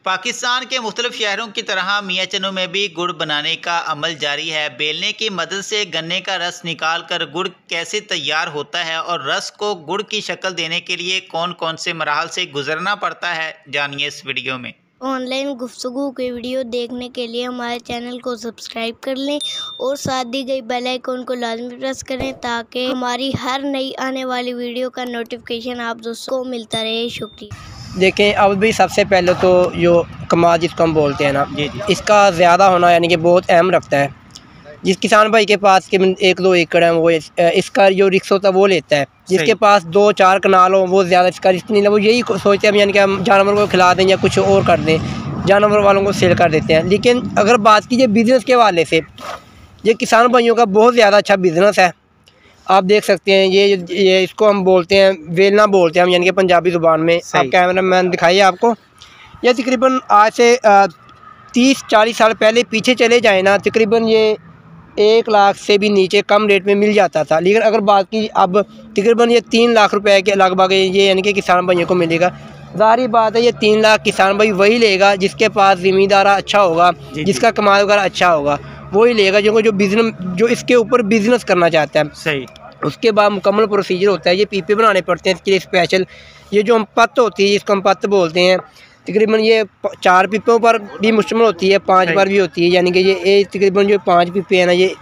पाकिस्तान के मुख्तलिफ शहरों की तरह मियां चन्नू में भी गुड़ बनाने का अमल जारी है। बेलने की मदद से गन्ने का रस निकाल कर गुड़ कैसे तैयार होता है और रस को गुड़ की शक्ल देने के लिए कौन कौन से मराहल से गुजरना पड़ता है, जानिए इस वीडियो में। ऑनलाइन गुफ्तगू के वीडियो देखने के लिए हमारे चैनल को सब्सक्राइब कर लें और साथ दी गई बेल आइकन को लाजमी प्रेस करें ताकि हमारी हर नई आने वाली वीडियो का नोटिफिकेशन आप दोस्तों को मिलता रहे। शुक्रिया। देखें, अब भी सबसे पहले तो जो कमाल जिसको हम बोलते हैं ना, इसका ज़्यादा होना यानी कि बहुत अहम रखता है। जिस किसान भाई के पास के 1-2 एकड़ है वो इसका जो रिस्क होता है वो लेता है। जिसके पास 2-4 कनाल हो वो ज़्यादा इसका रिस्क नहीं ले, वो यही सोचते हैं यानी कि हम जानवर को खिला दें या कुछ और कर दें, जानवर वालों को सेल कर देते हैं। लेकिन अगर बात कीजिए बिज़नेस के हवाले से, ये किसान भाइयों का बहुत ज़्यादा अच्छा बिज़नेस है। आप देख सकते हैं ये इसको हम बोलते हैं वेलना बोलते हैं हम, यानी कि पंजाबी ज़ुबान में। आप कैमरा मैन दिखाइए आपको। ये तकरीबन आज से 30-40 साल पहले पीछे चले जाए ना, तकरीबन ये 1 लाख से भी नीचे कम रेट में मिल जाता था। लेकिन अगर बात की अब तकरीबन ये 3 लाख रुपए के लगभग ये यानी कि किसान भाइयों को मिलेगा। ज़ाहिर बात है ये 3 लाख किसान भाई वही लेगा जिसके पास ज़मींदार अच्छा होगा, जिसका कमाल वगैरह अच्छा होगा, वही लेगा जो बिज़नेस जो इसके ऊपर बिज़नेस करना चाहता है। सही। उसके बाद मुकम्मल प्रोसीजर होता है। ये पीपे बनाने पड़ते हैं इसके लिए स्पेशल। ये जो हम पत्त होती है जिसको हम पत्त बोलते हैं, तकरीबन ये 4 पीपों पर भी मुश्तमिल होती है, 5 पर भी होती है। यानी कि ये तकरीबन जो 5 पीपे हैं ना, ये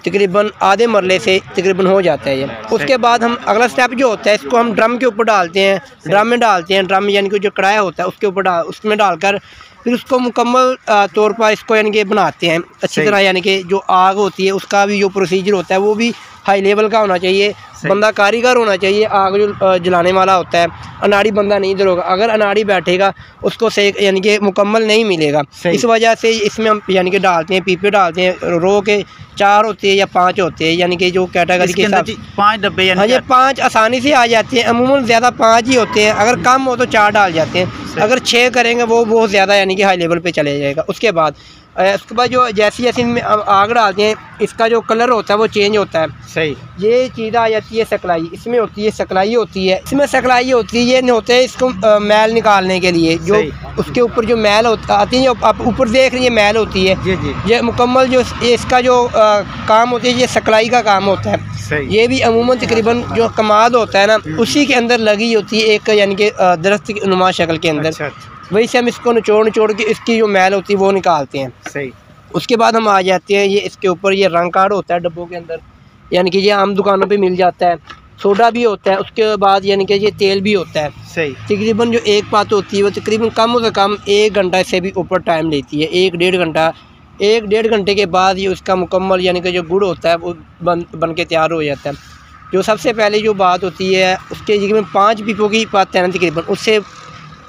तकरीबन आधे मरले से तकरीबन हो जाता है ये। उसके बाद हम अगला स्टेप जो होता है, इसको हम ड्रम के ऊपर डालते हैं, ड्रम में डालते हैं। ड्रम यानी कि जो कढ़ाया होता है उसके ऊपर उसमें डालकर फिर उसको मुकम्मल तौर पर इसको यानी कि बनाते हैं अच्छी तरह। यानी कि जो आग होती है उसका भी जो प्रोसीजर होता है वो भी हाई लेवल का होना चाहिए। बंदा कारीगर होना चाहिए। आग जो जलाने वाला होता है, अनाड़ी बंदा नहीं जलेगा। अगर अनाड़ी बैठेगा उसको सही यानी कि मुकम्मल नहीं मिलेगा। इस वजह से इसमें हम यानी कि डालते हैं, पीपे डालते हैं। रो के 4 होते हैं या 5 होते हैं, यानी कि जो कैटेगरी के हिसाब से 5 डब्बे। हाँ, ये 5 आसानी से आ जाते हैं। अमूमन ज़्यादा 5 ही होते हैं। अगर कम हो तो 4 डाल जाते हैं। अगर 6 करेंगे वो बहुत ज़्यादा यानी कि हाई लेवल पे चले जाएगा। उसके बाद जो जैसी इनमें आग डालते हैं, इसका जो कलर होता है वो चेंज होता है। सही। ये चीज़ आ जाती है सकलाई, इसमें होती है सकलाई होती है, इसमें सकलाई होती है। ये नहीं होते है इसको मैल निकालने के लिए, जो उसके ऊपर जो मैल आती है, जो आप ऊपर देख रही है मैल होती है। ये मुकम्मल जो इसका जो काम होता है ये सकलाई का काम होता है। ये भी अमूमन तकरीबन जो कमाद होता है ना उसी के अंदर लगी होती है, एक यानी कि दरख्त की नुमा शक्ल के अंदर। वही से हम इसको निचोड़ के इसकी जो मैल होती है वो निकालते हैं। सही। उसके बाद हम आ जाते हैं, ये इसके ऊपर ये रंग कार्ड होता है डब्बों के अंदर, यानी कि ये आम दुकानों पे मिल जाता है। सोडा भी होता है। उसके बाद यानी कि ये तेल भी होता है। सही। तकरीबन जो एक पात होती है वो तकरीबन कम से कम 1 घंटा से भी ऊपर टाइम लेती है। 1-1.5 घंटा। 1-1.5 घंटे के बाद ये उसका मुकम्मल यानी कि जो गुड़ होता है वो बन के तैयार हो जाता है। जो सबसे पहले जो बात होती है उसके तकरीबन 5 पीपों की बात है ना, तकरीबन उससे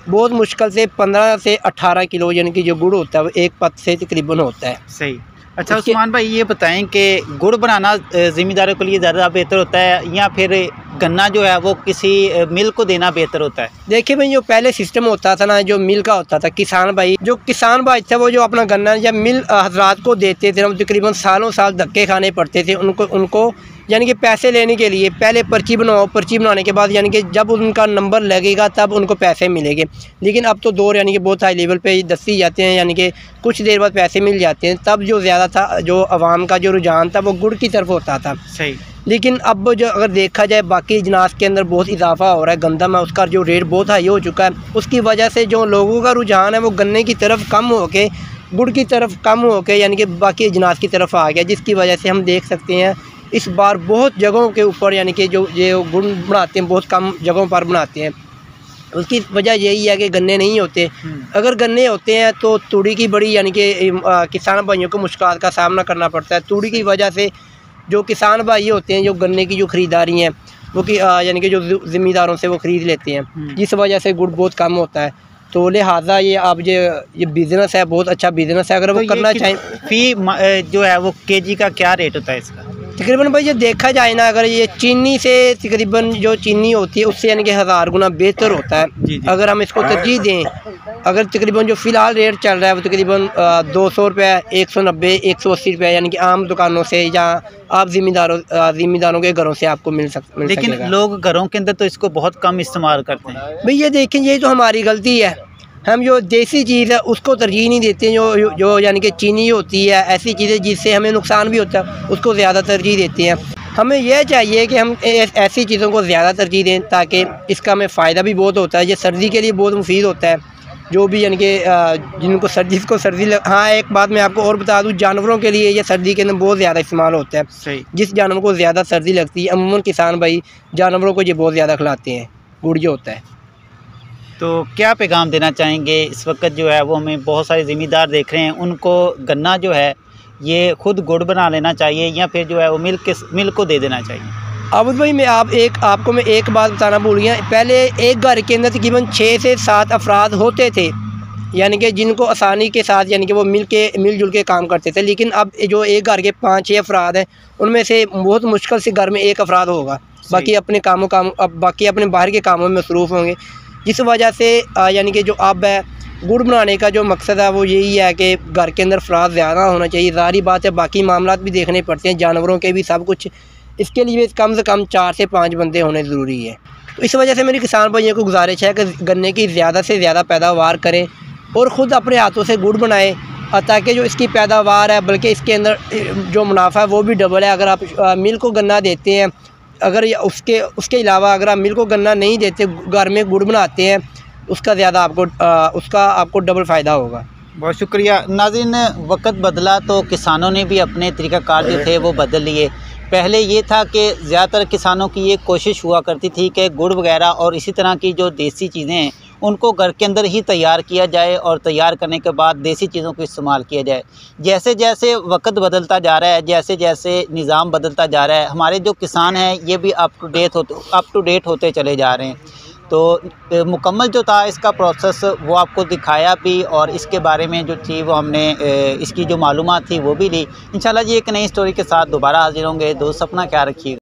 बहुत मुश्किल से 15 से 18 किलो यानी कि जो गुड़ होता है वो एक पत्त से तकरीबन होता है। सही। अच्छा उस्मान भाई, ये बताएं कि गुड़ बनाना ज़िम्मेदारों के लिए ज़्यादा बेहतर होता है या फिर गन्ना जो है वो किसी मिल को देना बेहतर होता है? देखिए भाई, जो पहले सिस्टम होता था ना, जो मिल का होता था, किसान भाई थे वो जो अपना गन्ना या मिल हजरात को देते थे, तकरीबन सालों साल धक्के खाने पड़ते थे उनको यानी कि पैसे लेने के लिए। पहले पर्ची बनाओ, पर्ची बनाने के बाद यानी कि जब उनका नंबर लगेगा तब उनको पैसे मिलेंगे। लेकिन अब तो दौर यानी कि बहुत हाई लेवल पे दस्ती जाते हैं, यानी कि कुछ देर बाद पैसे मिल जाते हैं। तब जो ज़्यादा था, जो आवाम का जो रुझान था वो गुड़ की तरफ होता था। सही। लेकिन अब जो अगर देखा जाए बाकी अजनास के अंदर बहुत इजाफा हो रहा है। गंदम है, उसका जो रेट बहुत हाई हो चुका है। उसकी वजह से जो लोगों का रुझान है वो गन्ने की तरफ कम हो के गुड़ की तरफ कम हो के यानी कि बाकी अजनास की तरफ आ गया। जिसकी वजह से हम देख सकते हैं इस बार बहुत जगहों के ऊपर यानी कि जो गुड़ बनाते हैं बहुत कम जगहों पर बनाते हैं। उसकी वजह यही है कि गन्ने नहीं होते। अगर गन्ने होते हैं तो तूड़ी की बड़ी यानी कि किसान भाइयों को मुश्किल का सामना करना पड़ता है। तूड़ी की वजह से जो किसान भाई होते हैं, जो गन्ने की जो ख़रीदारी हैं वो यानी कि जो ज़िम्मेदारों से वो ख़रीद लेते हैं, जिस वजह से गुड़ बहुत कम होता है। तो लिहाजा ये आप ये बिज़नेस है, बहुत अच्छा बिज़नेस है। अगर वो करना चाहें, फी जो है वो केजी का क्या रेट होता है इसका? तकरीबन भाई ये देखा जाए ना, अगर ये चीनी से तकरीबन जो चीनी होती है उससे यानी कि 1000 गुना बेहतर होता है। अगर हम इसको तरजीह दें, अगर तकरीबन जो फ़िलहाल रेट चल रहा है वो तकरीबन 200 रुपये, 190, 180 रुपये यानी कि आम दुकानों से या आप ज़िम्मेदारों के घरों से आपको मिल सकता। लेकिन लोग घरों के अंदर तो इसको बहुत कम इस्तेमाल करते हैं। भाई ये देखें, ये तो हमारी गलती है। हम जो देसी चीज़ है उसको तरजीह नहीं देते हैं। जो यानी कि चीनी होती है, ऐसी चीज़ें जिससे हमें नुकसान भी होता है, उसको ज़्यादा तरजीह देते हैं। हमें यह चाहिए कि हम ऐसी चीज़ों को ज़्यादा तरजीह दें ताकि इसका हमें फ़ायदा भी बहुत होता है। ये सर्दी के लिए बहुत मुफीद होता है, जो भी यानी कि जिनको सर्दी हाँ, एक बात मैं आपको और बता दूँ, जानवरों के लिए ये सर्दी के अंदर बहुत ज़्यादा इस्तेमाल होता है। सही। जिस जानवर को ज़्यादा सर्दी लगती है, अमूमन किसान भाई जानवरों को ये बहुत ज़्यादा खिलाते हैं, गुड़ जो होता है। तो क्या पैगाम देना चाहेंगे? इस वक्त जो है वो हमें बहुत सारे ज़िम्मेदार देख रहे हैं, उनको गन्ना जो है ये खुद गुड़ बना लेना चाहिए या फिर जो है वो मिल को दे देना चाहिए? आबुद भाई, मैं आपको एक बात बताना भूल गया। पहले एक घर के अंदर तकरीबन 6 से 7 अफराद होते थे, यानी कि जिनको आसानी के साथ यानी कि वो मिलजुल के काम करते थे। लेकिन अब जो एक घर के 5-6 अफराद हैं, उनमें से बहुत मुश्किल से घर में एक अफराद होगा, बाकी अपने बाहर के कामों में मसरूफ़ होंगे। जिस वजह से यानी कि जो अब है गुड़ बनाने का जो मकसद है वो यही है कि घर के अंदर अफराद ज़्यादा होना चाहिए। ज़ाहिर बात है, बाकी मामलात भी देखने पड़ते हैं, जानवरों के भी, सब कुछ। इसके लिए कम से कम 4 से 5 बंदे होने ज़रूरी है। तो इस वजह से मेरी किसान भाइयों को गुजारिश है कि गन्ने की ज़्यादा से ज़्यादा पैदावार करें और ख़ुद अपने हाथों से गुड़ बनाएं, ताकि जो इसकी पैदावार है, बल्कि इसके अंदर जो मुनाफा है वो भी डबल है। अगर आप मिल को गन्ना देते हैं, अगर उसके अलावा अगर आप मिल को गन्ना नहीं देते, घर में गुड़ बनाते हैं, उसका ज़्यादा आपको डबल फ़ायदा होगा। बहुत शुक्रिया। नाज़रीन, वक्त बदला तो किसानों ने भी अपने तरीक़ाकार जो थे वो बदल लिए। पहले ये था कि ज़्यादातर किसानों की ये कोशिश हुआ करती थी कि गुड़ वगैरह और इसी तरह की जो देसी चीज़ें हैं उनको घर के अंदर ही तैयार किया जाए और तैयार करने के बाद देसी चीज़ों को इस्तेमाल किया जाए। जैसे जैसे वक्त बदलता जा रहा है, जैसे जैसे निज़ाम बदलता जा रहा है, हमारे जो किसान हैं ये भी अप टू डेट होते चले जा रहे हैं। तो मुकम्मल जो था इसका प्रोसेस वो आपको दिखाया भी, और इसके बारे में जो थी वो हमने इसकी जो मालूमात थी वो भी ली। इंशाल्लाह जी एक नई स्टोरी के साथ दोबारा हाजिर होंगे। दोस्त अपना ख्याल रखिएगा।